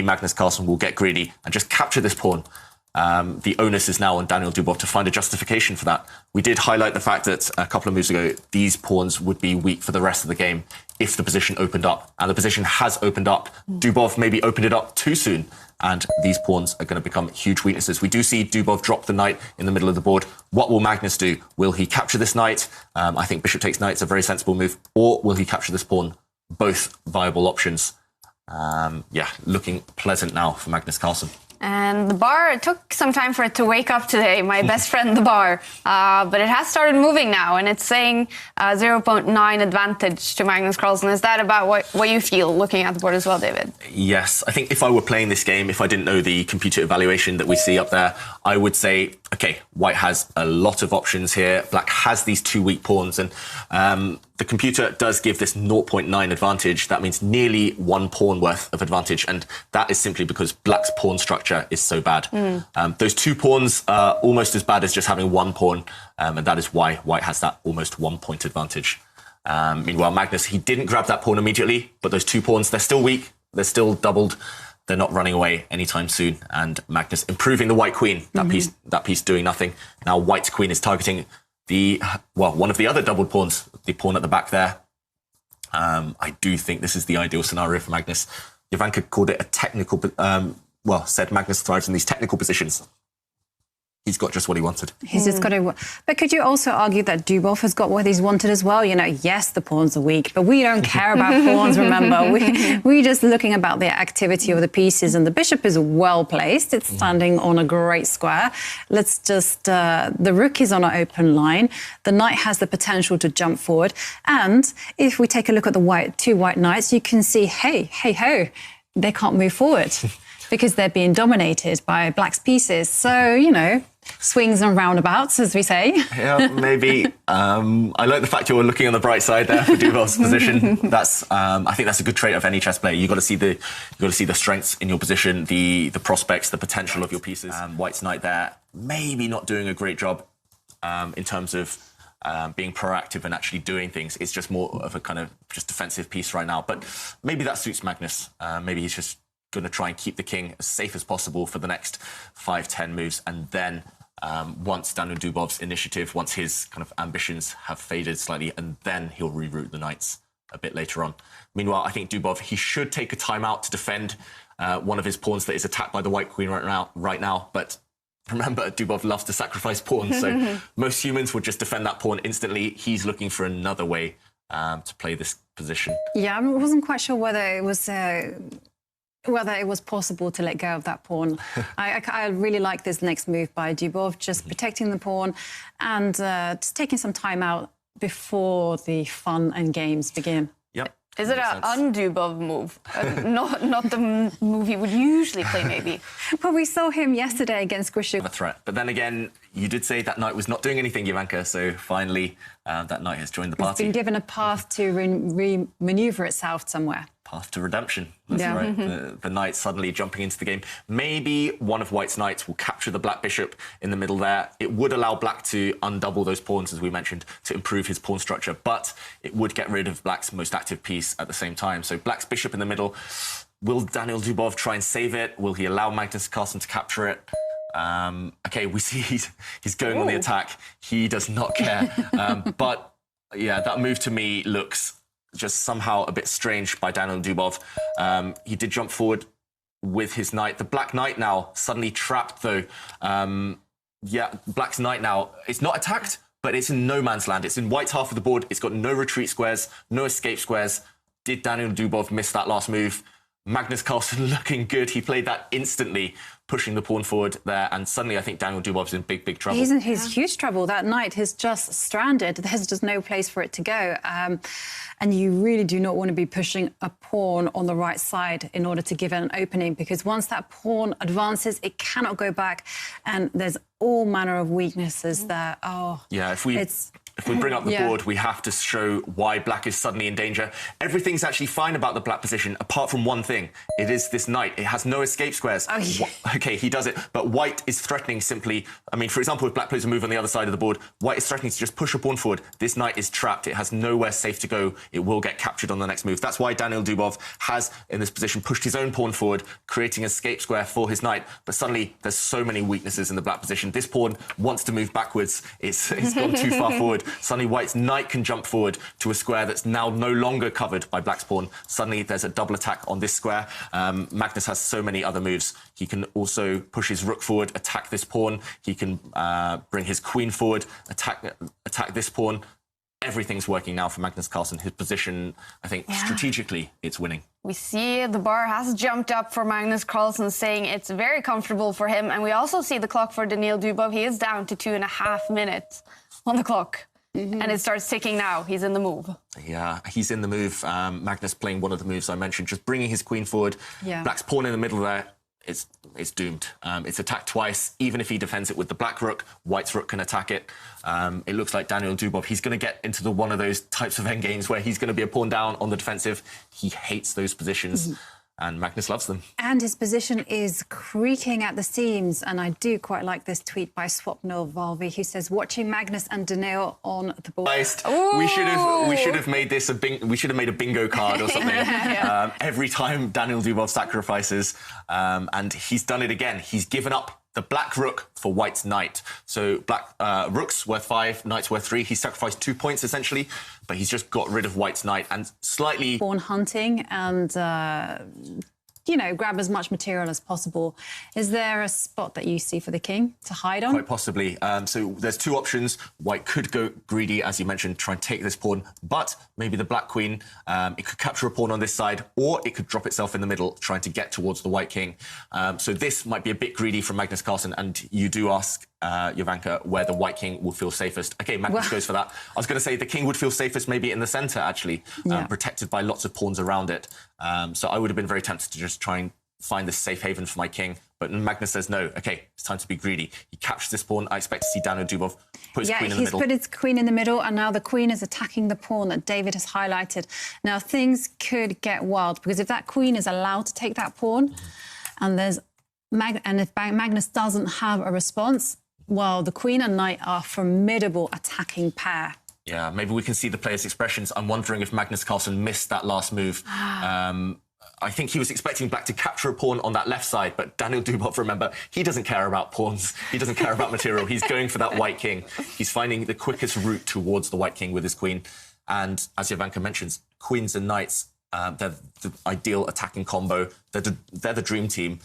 Magnus Carlsen will get greedy and just capture this pawn. The onus is now on Danil Dubov to find a justification for that. We did highlight the fact that a couple of moves ago, these pawns would be weak for the rest of the game if the position opened up. And the position has opened up. Dubov maybe opened it up too soon, and these pawns are going to become huge weaknesses. We do see Dubov drop the knight in the middle of the board. What will Magnus do? Will he capture this knight? I think bishop takes knight is a very sensible move. Or will he capture this pawn? Both viable options. Yeah, looking pleasant now for Magnus Carlsen. And the bar, it took some time for it to wake up today, my best friend, the bar. But it has started moving now, and it's saying 0.9 advantage to Magnus Carlsen. Is that about what you feel looking at the board as well, David? Yes. I think if I were playing this game, if I didn't know the computer evaluation that we see up there, I would say, OK, white has a lot of options here. Black has these two weak pawns, and the computer does give this 0.9 advantage. That means nearly one pawn worth of advantage, and that is simply because black's pawn structure is so bad. Those two pawns are almost as bad as just having one pawn, and that is why white has that almost 1 point advantage. Meanwhile, Magnus, he didn't grab that pawn immediately, but those two pawns, they're still weak, they're still doubled, they're not running away anytime soon, and Magnus improving the white queen, that piece doing nothing. Now white's queen is targeting one of the other doubled pawns, the pawn at the back there. I do think this is the ideal scenario for Magnus. Jovanka called it a technical, said Magnus thrives in these technical positions. He's got just what he wanted. He's just got to... But could you also argue that Dubov has got what he's wanted as well? You know, yes, the pawns are weak, but we don't care about pawns, remember. We're just looking about the activity of the pieces, and the bishop is well placed. It's standing on a great square. Let's just... the rook is on an open line. The knight has the potential to jump forward. And if we take a look at the two white knights, you can see, hey, ho, they can't move forward because they're being dominated by black's pieces. So, you know, swings and roundabouts, as we say. Yeah, maybe. I like the fact you're looking on the bright side there for Dubov's position. That's, I think that's a good trait of any chess player. You got to see the strengths in your position, the prospects, the potential of your pieces. White's knight there, maybe not doing a great job in terms of being proactive and actually doing things. It's just more of a kind of just defensive piece right now. But maybe that suits Magnus. Maybe he's just going to try and keep the king as safe as possible for the next 5-10 moves, and then once Danil Dubov's initiative, once his kind of ambitions have faded slightly, and then he'll reroute the knights a bit later on. Meanwhile, I think Dubov, he should take a timeout to defend one of his pawns that is attacked by the white queen right now. But remember, Dubov loves to sacrifice pawns, so most humans would just defend that pawn instantly. He's looking for another way to play this position. Yeah, I wasn't quite sure whether it was possible to let go of that pawn. I really like this next move by Dubov, just protecting the pawn and just taking some time out before the fun and games begin. Yep. Is it an un-Dubov move? Not the move he would usually play, maybe? Well, we saw him yesterday against Grishuk. A threat. But then again, you did say that knight was not doing anything, Jovanka, so finally that knight has joined the party. It's been given a path to re-maneuver itself somewhere. Path to redemption. That's right. The knight suddenly jumping into the game. Maybe one of white's knights will capture the black bishop in the middle there. It would allow black to undouble those pawns, as we mentioned, to improve his pawn structure, but it would get rid of black's most active piece at the same time. So black's bishop in the middle. Will Danil Dubov try and save it? Will he allow Magnus Carlsen to capture it? OK, we see he's going on the attack. He does not care. But yeah, that move to me looks just somehow a bit strange by Danil Dubov. He did jump forward with his knight. The black knight now suddenly trapped, though. Yeah, black's knight now, it's not attacked, but it's in no man's land. It's in white's half of the board. It's got no retreat squares, no escape squares. Did Danil Dubov miss that last move? Magnus Carlsen looking good. He played that instantly, pushing the pawn forward there. And suddenly I think Danil Dubov's in big trouble. He's in huge trouble. That knight is just stranded. There's just no place for it to go. And you really do not want to be pushing a pawn on the right side in order to give it an opening, because once that pawn advances, it cannot go back. And there's all manner of weaknesses there. Oh, yeah, if if we bring up the board, we have to show why black is suddenly in danger. Everything's actually fine about the black position, apart from one thing. It is this knight. It has no escape squares. Oh, yeah. Okay, he does it, but white is threatening simply. I mean, for example, if black plays a move on the other side of the board, white is threatening to just push a pawn forward. This knight is trapped. It has nowhere safe to go. It will get captured on the next move. That's why Danil Dubov has, in this position, pushed his own pawn forward, creating an escape square for his knight. But suddenly, there's so many weaknesses in the black position. This pawn wants to move backwards. It's gone too far forward. Suddenly, white's knight can jump forward to a square that's now no longer covered by black's pawn. Suddenly, there's a double attack on this square. Magnus has so many other moves. He can also push his rook forward, attack this pawn. He can bring his queen forward, attack this pawn. Everything's working now for Magnus Carlsen. His position, I think, strategically, it's winning. We see the bar has jumped up for Magnus Carlsen, saying it's very comfortable for him. And we also see the clock for Danil Dubov. He is down to 2.5 minutes on the clock. And it starts ticking now. He's in the move. Yeah, he's in the move. Magnus playing one of the moves I mentioned, just bringing his queen forward. Yeah. Black's pawn in the middle there. It's doomed. It's attacked twice. Even if he defends it with the black rook, white's rook can attack it. It looks like Danil Dubov, he's going to get into one of those types of endgames where he's going to be a pawn down on the defensive. He hates those positions. And Magnus loves them. And his position is creaking at the seams. And I do quite like this tweet by Swapnil Valvi, who says, watching Magnus and Danil on the board. We should have made this we should have made a bingo card or something. Every time Danil Dubov sacrifices, and he's done it again. He's given up the black rook for white's knight. So black rook's worth 5, knight's worth 3. He sacrificed 2 points essentially, but he's just got rid of white's knight and slightly pawn hunting and grab as much material as possible. Is there a spot that you see for the king to hide on? Quite possibly. So there's 2 options. White could go greedy, as you mentioned, try and take this pawn, but maybe the black queen, it could capture a pawn on this side, or it could drop itself in the middle, trying to get towards the white king. So this might be a bit greedy from Magnus Carlsen, and you do ask Jovanka where the white king will feel safest. Okay, Magnus goes for that. I was going to say the king would feel safest maybe in the centre, actually, protected by lots of pawns around it. So I would have been very tempted to just try and find this safe haven for my king. But Magnus says, no, okay, it's time to be greedy. He captures this pawn. I expect to see Danil Dubov put his queen in the middle. He's put his queen in the middle, and now the queen is attacking the pawn that David has highlighted. Now, things could get wild, because if that queen is allowed to take that pawn, and if Magnus doesn't have a response, well, the queen and knight are a formidable attacking pair. Yeah, maybe we can see the players' expressions. I'm wondering if Magnus Carlsen missed that last move. I think he was expecting black to capture a pawn on that left side, but Danil Dubov, remember, he doesn't care about pawns. He doesn't care about material. He's going for that white king. He's finding the quickest route towards the white king with his queen. And as Jovanka mentions, queens and knights, they're the ideal attacking combo. They're the dream team.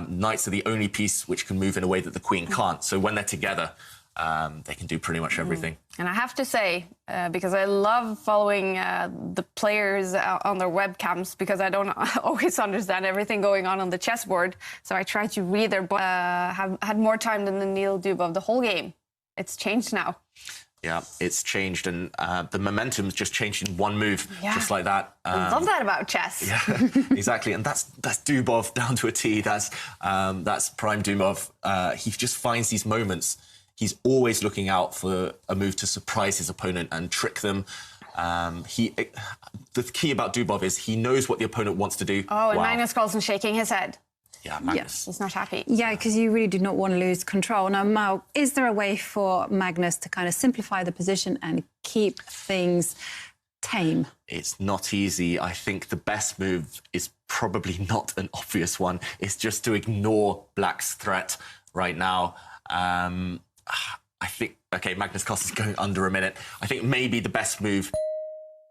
Knights are the only piece which can move in a way that the queen can't. So when they're together, they can do pretty much everything. And I have to say, because I love following the players on their webcams, because I don't always understand everything going on the chessboard. So I try to read their have had more time than Danil Dubov the whole game. It's changed now. Yeah, it's changed, and the momentum's just changed in one move, just like that. I love that about chess. Yeah, exactly, and that's Dubov down to a T. That's prime Dubov. He just finds these moments. He's always looking out for a move to surprise his opponent and trick them. The key about Dubov is he knows what the opponent wants to do. Oh, and Magnus Carlsen shaking his head. Yeah, Magnus. He's not happy. Yeah, because you really do not want to lose control. Now, Mal, is there a way for Magnus to kind of simplify the position and keep things tame? It's not easy. I think the best move is probably not an obvious one. It's just to ignore black's threat right now. I think, okay, Magnus Carlsen's going under a minute. I think maybe the best move,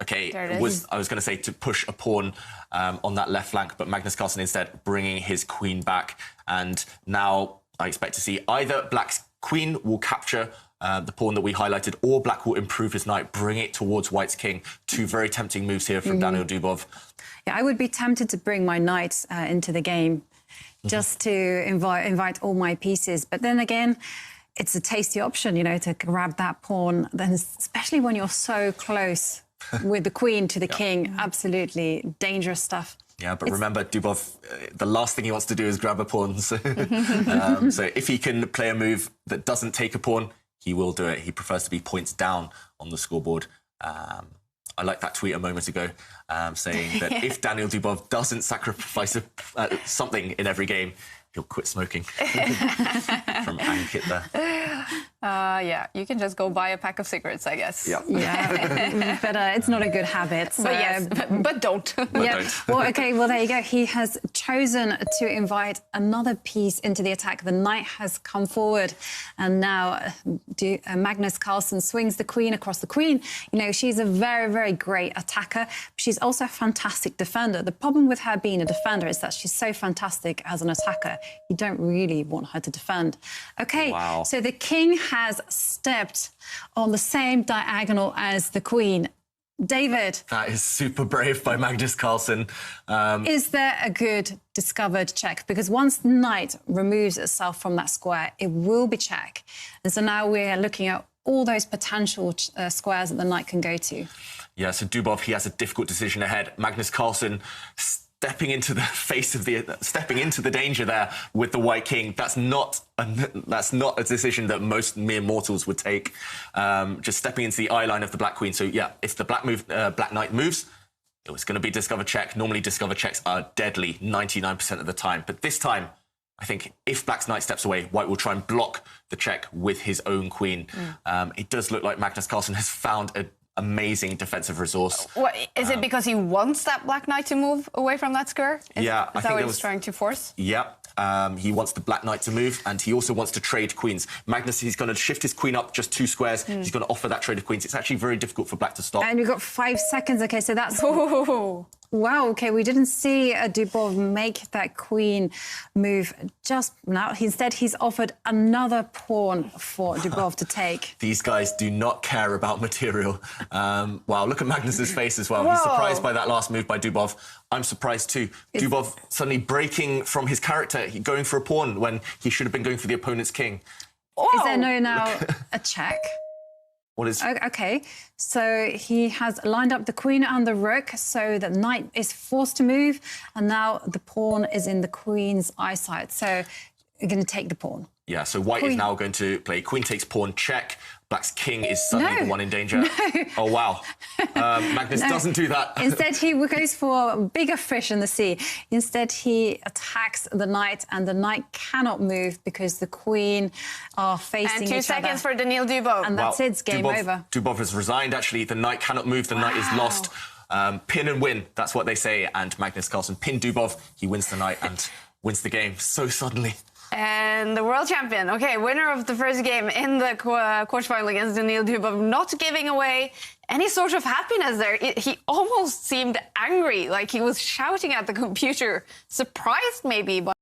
I was going to say to push a pawn on that left flank, but Magnus Carlsen instead bringing his queen back. And now I expect to see either black's queen will capture the pawn that we highlighted, or black will improve his knight, bring it towards white's king. 2 very tempting moves here from Danil Dubov. Yeah, I would be tempted to bring my knight into the game just to invite all my pieces. But then again, it's a tasty option, to grab that pawn, then especially when you're so close with the queen to the king. Absolutely dangerous stuff. Yeah, but remember, Dubov, the last thing he wants to do is grab a pawn. So if he can play a move that doesn't take a pawn, he will do it. He prefers to be points down on the scoreboard. I like that tweet a moment ago saying that if Danil Dubov doesn't sacrifice something in every game, he'll quit smoking. From Ankit there. Yeah, you can just go buy a pack of cigarettes, I guess. Yeah. Yeah, but it's not a good habit. So. But yes, but don't. Yeah. Well, okay. Well, there you go. He has chosen to invite another piece into the attack. The knight has come forward, and now Magnus Carlsen swings the queen across the queen. You know, she's a very, very great attacker. But she's also a fantastic defender. The problem with her being a defender is that she's so fantastic as an attacker. You don't really want her to defend. Okay. Wow. So the king has stepped on the same diagonal as the queen. David. That is super brave by Magnus Carlsen. Is there a good discovered check? Because once the knight removes itself from that square, it will be check. And so now we're looking at all those potential squares that the knight can go to. Yeah, so Dubov, he has a difficult decision ahead. Magnus Carlsen stepping into the danger there with the white king. That's not a decision that most mere mortals would take. Just stepping into the eye line of the black queen. So yeah, if the black knight moves, it was going to be discover check. Normally discover checks are deadly 99% of the time, but this time I think if black's knight steps away, white will try and block the check with his own queen. It does look like Magnus Carlsen has found an amazing defensive resource. What, is it because he wants that black knight to move away from that square? I Is think that what he's trying to force? Yeah. He wants the black knight to move, and he also wants to trade queens. Magnus, he's going to shift his queen up just 2 squares. He's going to offer that trade of queens. It's actually very difficult for black to stop. And we've got 5 seconds. Okay, so that's... Ooh. Wow, okay, we didn't see Dubov make that queen move just now. Instead, he's offered another pawn for Dubov to take. These guys do not care about material. Wow, look at Magnus's face as well. Whoa. He's surprised by that last move by Dubov. I'm surprised too. Dubov suddenly breaking from his character, going for a pawn when he should have been going for the opponent's king. Whoa. Is there now a check? What is... Okay, so he has lined up the queen and the rook, so the knight is forced to move, and now the pawn is in the queen's eyesight. So you're going to take the pawn. Yeah, so white is now going to play queen takes pawn check. Black's king is suddenly the one in danger. Oh, wow. Magnus doesn't do that. Instead, he goes for bigger fish in the sea. Instead, he attacks the knight, and the knight cannot move because the queen are facing each other. And 2 seconds for Danil Dubov. And that's it, it's game over. Dubov has resigned, actually. The knight cannot move. The knight is lost. Pin and win, that's what they say. And Magnus Carlsen pinned Dubov. He wins the night and wins the game so suddenly. And the world champion, okay, winner of the first game in the quarterfinal against Danil Dubov, not giving away any sort of happiness there. He almost seemed angry, like he was shouting at the computer, surprised maybe by